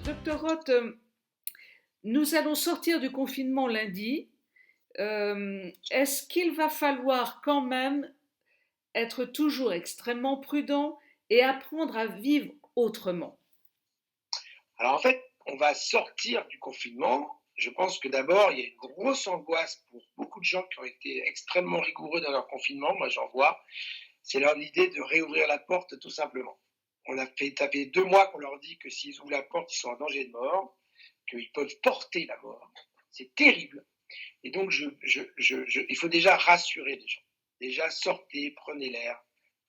Docteur Roth, nous allons sortir du confinement lundi. Est-ce qu'il va falloir quand même être toujours extrêmement prudent et apprendre à vivre autrement? Alors en fait, on va sortir du confinement. Je pense que d'abord, il y a une grosse angoisse pour beaucoup de gens qui ont été extrêmement rigoureux dans leur confinement. Moi, j'en vois. C'est leur idée de réouvrir la porte tout simplement. Ça fait 2 mois qu'on leur dit que s'ils ouvrent la porte, ils sont en danger de mort, qu'ils peuvent porter la mort. C'est terrible. Et donc, il faut déjà rassurer les gens. Déjà, sortez, prenez l'air.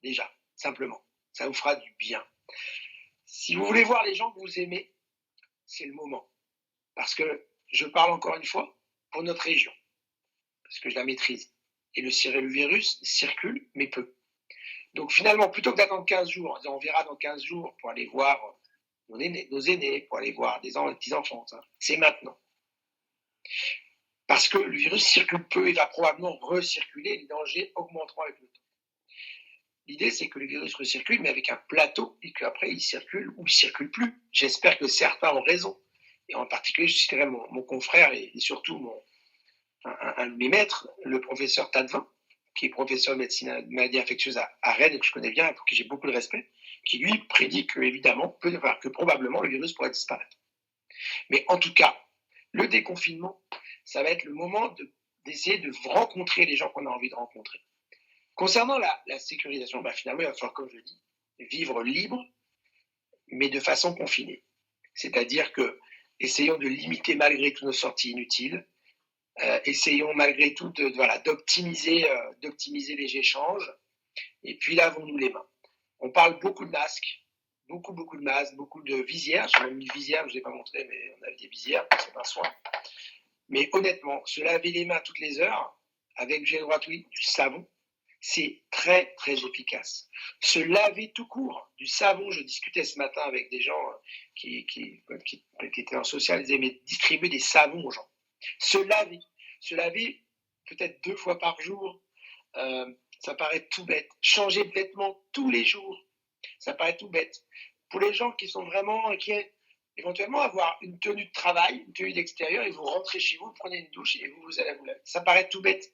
Déjà, simplement. Ça vous fera du bien. Si vous voulez voir les gens que vous aimez, c'est le moment. Parce que je parle encore une fois pour notre région, parce que je la maîtrise. Et le virus circule, mais peu. Donc finalement, plutôt que d'attendre 15 jours, en disant on verra dans 15 jours pour aller voir nos aînés, pour aller voir des petits-enfants, c'est maintenant. Parce que le virus circule peu et va probablement recirculer, les dangers augmenteront avec le temps. L'idée, c'est que le virus recircule, mais avec un plateau, et qu'après, il circule ou il ne circule plus. J'espère que certains ont raison. Et en particulier, je citerai mon confrère et surtout un de mes maîtres, le professeur Tadevin, qui est professeur de médecine de maladies infectieuses à Rennes, et que je connais bien et pour qui j'ai beaucoup de respect, qui lui prédit que, évidemment, que probablement le virus pourrait disparaître. Mais en tout cas, le déconfinement, ça va être le moment d'essayer de rencontrer les gens qu'on a envie de rencontrer. Concernant la sécurisation, finalement, il va falloir, comme je dis, vivre libre, mais de façon confinée. C'est-à-dire que essayons de limiter malgré tout nos sorties inutiles. Essayons malgré tout d'optimiser les échanges. Et puis lavons-nous les mains. On parle beaucoup de masques, beaucoup de masques, beaucoup de visières. J'ai même mis visière, je ne l'ai pas montré, mais on a des visières, c'est un soin. Mais honnêtement, se laver les mains toutes les heures avec du gel hydroalcoolique, du savon, c'est très très efficace. Se laver tout court, du savon. Je discutais ce matin avec des gens qui étaient en social, ils aimaient distribuer des savons aux gens. Se laver peut-être 2 fois par jour, ça paraît tout bête. Changer de vêtements tous les jours, ça paraît tout bête. Pour les gens qui sont vraiment inquiets, éventuellement avoir une tenue de travail, une tenue d'extérieur, et vous rentrez chez vous, vous prenez une douche et vous allez vous laver. Ça paraît tout bête,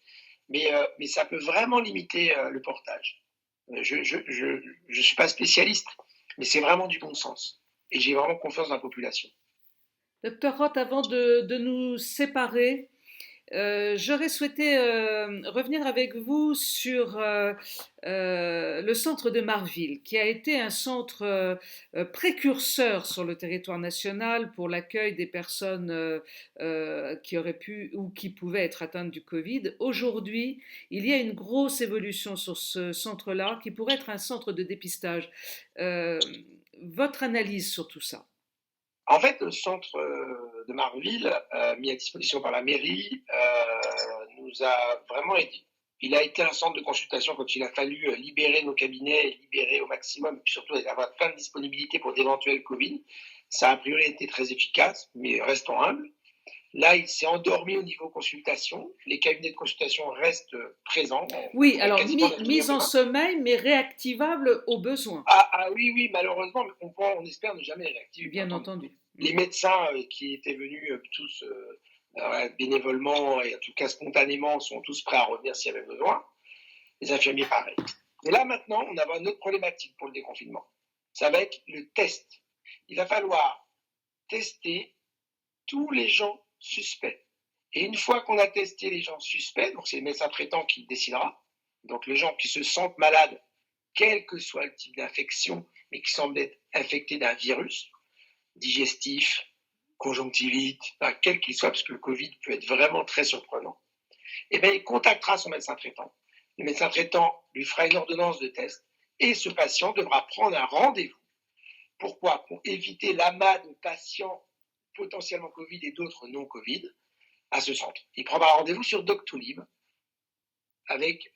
mais ça peut vraiment limiter le portage. Je ne suis pas spécialiste, mais c'est vraiment du bon sens. Et j'ai vraiment confiance dans la population. Docteur Roth, avant de nous séparer, j'aurais souhaité revenir avec vous sur le centre de Marville, qui a été un centre précurseur sur le territoire national pour l'accueil des personnes qui auraient pu ou qui pouvaient être atteintes du Covid. Aujourd'hui, il y a une grosse évolution sur ce centre-là, qui pourrait être un centre de dépistage. Euh, Votre analyse sur tout ça? En fait, le centre de Marville, mis à disposition par la mairie, nous a vraiment aidés. Il a été un centre de consultation quand il a fallu libérer nos cabinets, libérer au maximum, et puis surtout avoir plein de disponibilité pour d'éventuels Covid. Ça a priori été très efficace, mais restons humbles. Là, il s'est endormi au niveau consultation. Les cabinets de consultation restent présents. Oui, alors mise en sommeil, mais réactivable au besoin. Oui, malheureusement, mais on espère ne jamais les réactiver. Bien entendu. Les médecins qui étaient venus tous bénévolement et en tout cas spontanément sont tous prêts à revenir s'il y avait besoin. Les infirmiers, pareil. Et là, maintenant, on a une autre problématique pour le déconfinement. Ça va être le test. Il va falloir tester tous les gens suspects. Et une fois qu'on a testé les gens suspects, donc c'est le médecin traitant qui décidera, donc les gens qui se sentent malades, quel que soit le type d'infection, mais qui semblent être infectés d'un virus, digestif, conjonctivite, quel qu'il soit, parce que le Covid peut être vraiment très surprenant, et bien il contactera son médecin traitant. Le médecin traitant lui fera une ordonnance de test et ce patient devra prendre un rendez-vous. Pourquoi? Pour éviter l'amas de patients potentiellement Covid et d'autres non Covid à ce centre. Il prendra rendez-vous sur Doctolib avec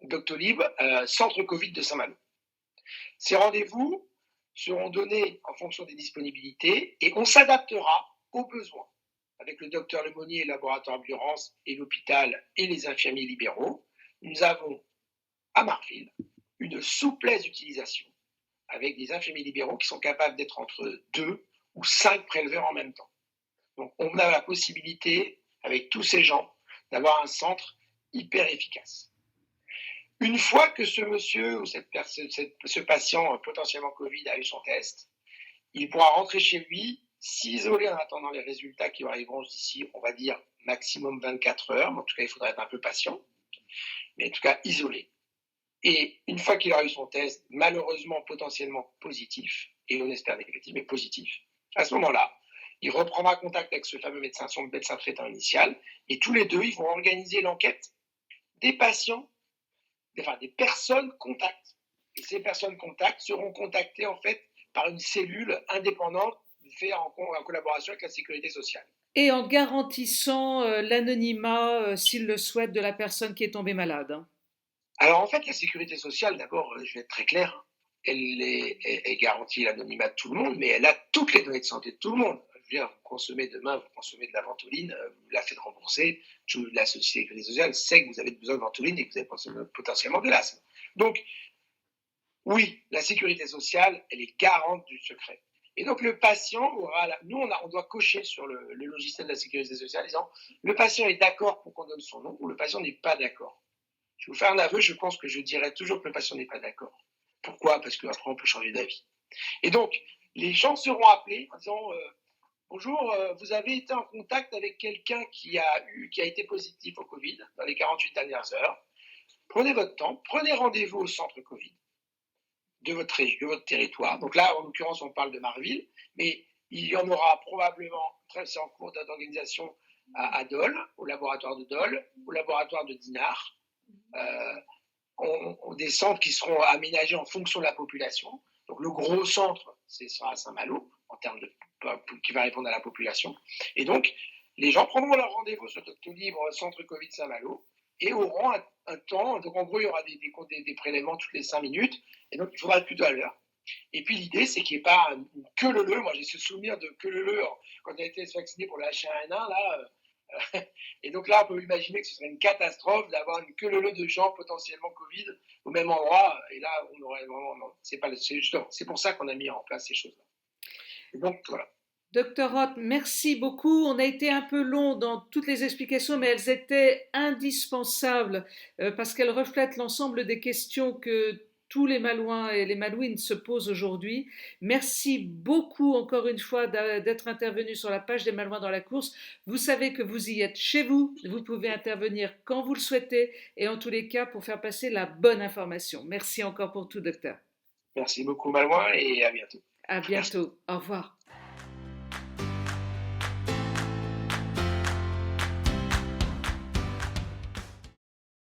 Doctolib, centre Covid de Saint-Malo. Ces rendez-vous seront donnés en fonction des disponibilités et on s'adaptera aux besoins avec le docteur Lemonnier, le laboratoire Ambulance et l'hôpital et les infirmiers libéraux. Nous avons à Marville une souplesse d'utilisation avec des infirmiers libéraux qui sont capables d'être entre 2 ou 5 préleveurs en même temps. Donc on a la possibilité, avec tous ces gens, d'avoir un centre hyper efficace. Une fois que ce monsieur ou ce patient potentiellement Covid a eu son test, il pourra rentrer chez lui, s'isoler en attendant les résultats qui arriveront d'ici, on va dire, maximum 24 heures. En tout cas, il faudra être un peu patient, mais en tout cas, isolé. Et une fois qu'il aura eu son test, malheureusement potentiellement positif, et on espère négatif, mais positif, à ce moment-là, il reprendra contact avec ce fameux médecin, son médecin traitant initial, et tous les deux, ils vont organiser l'enquête des patients, des personnes contacts. Et ces personnes contacts seront contactées en fait par une cellule indépendante faite en collaboration avec la sécurité sociale. Et en garantissant l'anonymat, s'il le souhaite, de la personne qui est tombée malade. Alors en fait, la sécurité sociale, d'abord, je vais être très clair, elle garantit l'anonymat de tout le monde, mais elle a toutes les données de santé de tout le monde. Je veux dire, vous consommez demain, vous consommez de la ventoline, vous la faites rembourser, la sécurité sociale sait que vous avez besoin de ventoline et que vous avez potentiellement de l'asthme. Donc, oui, la sécurité sociale, elle est garante du secret. Et donc le patient aura, on doit cocher sur le logiciel de la sécurité sociale en disant le patient est d'accord pour qu'on donne son nom ou le patient n'est pas d'accord. Je vais vous faire un aveu, je pense que je dirais toujours que le patient n'est pas d'accord. Pourquoi? Parce qu'après on peut changer d'avis. Et donc les gens seront appelés en disant bonjour, vous avez été en contact avec quelqu'un qui a été positif au Covid dans les 48 dernières heures. Prenez votre temps, prenez rendez-vous au centre Covid de votre territoire. Donc là, en l'occurrence, on parle de Marville, mais il y en aura probablement, c'est en cours d'organisation à Dole, au laboratoire de Dole, au laboratoire de Dinard, des centres qui seront aménagés en fonction de la population. Donc le gros centre, ce sera à Saint-Malo, en termes qui va répondre à la population. Et donc, les gens prendront leur rendez-vous sur Doctolib, centre Covid Saint-Malo, et auront un temps. Donc en gros, il y aura des prélèvements toutes les 5 minutes, et donc il faudra plutôt à l'heure. Et puis l'idée, c'est qu'il n'y ait pas une queue leu. Moi, j'ai ce souvenir de queue leu quand on a été vacciné pour le H1N1, là. Et donc là, on peut imaginer que ce serait une catastrophe d'avoir une queue leu de gens potentiellement Covid au même endroit. Et là, on aurait vraiment. Non, c'est pour ça qu'on a mis en place ces choses-là. Et donc, voilà. Docteur Roth, merci beaucoup. On a été un peu long dans toutes les explications, mais elles étaient indispensables parce qu'elles reflètent l'ensemble des questions que tous les Malouins et les Malouines se posent aujourd'hui. Merci beaucoup encore une fois d'être intervenu sur la page des Malouins dans la course. Vous savez que vous y êtes chez vous, vous pouvez intervenir quand vous le souhaitez et en tous les cas pour faire passer la bonne information. Merci encore pour tout, docteur. Merci beaucoup, Malouin, et à bientôt. À bientôt. Au revoir.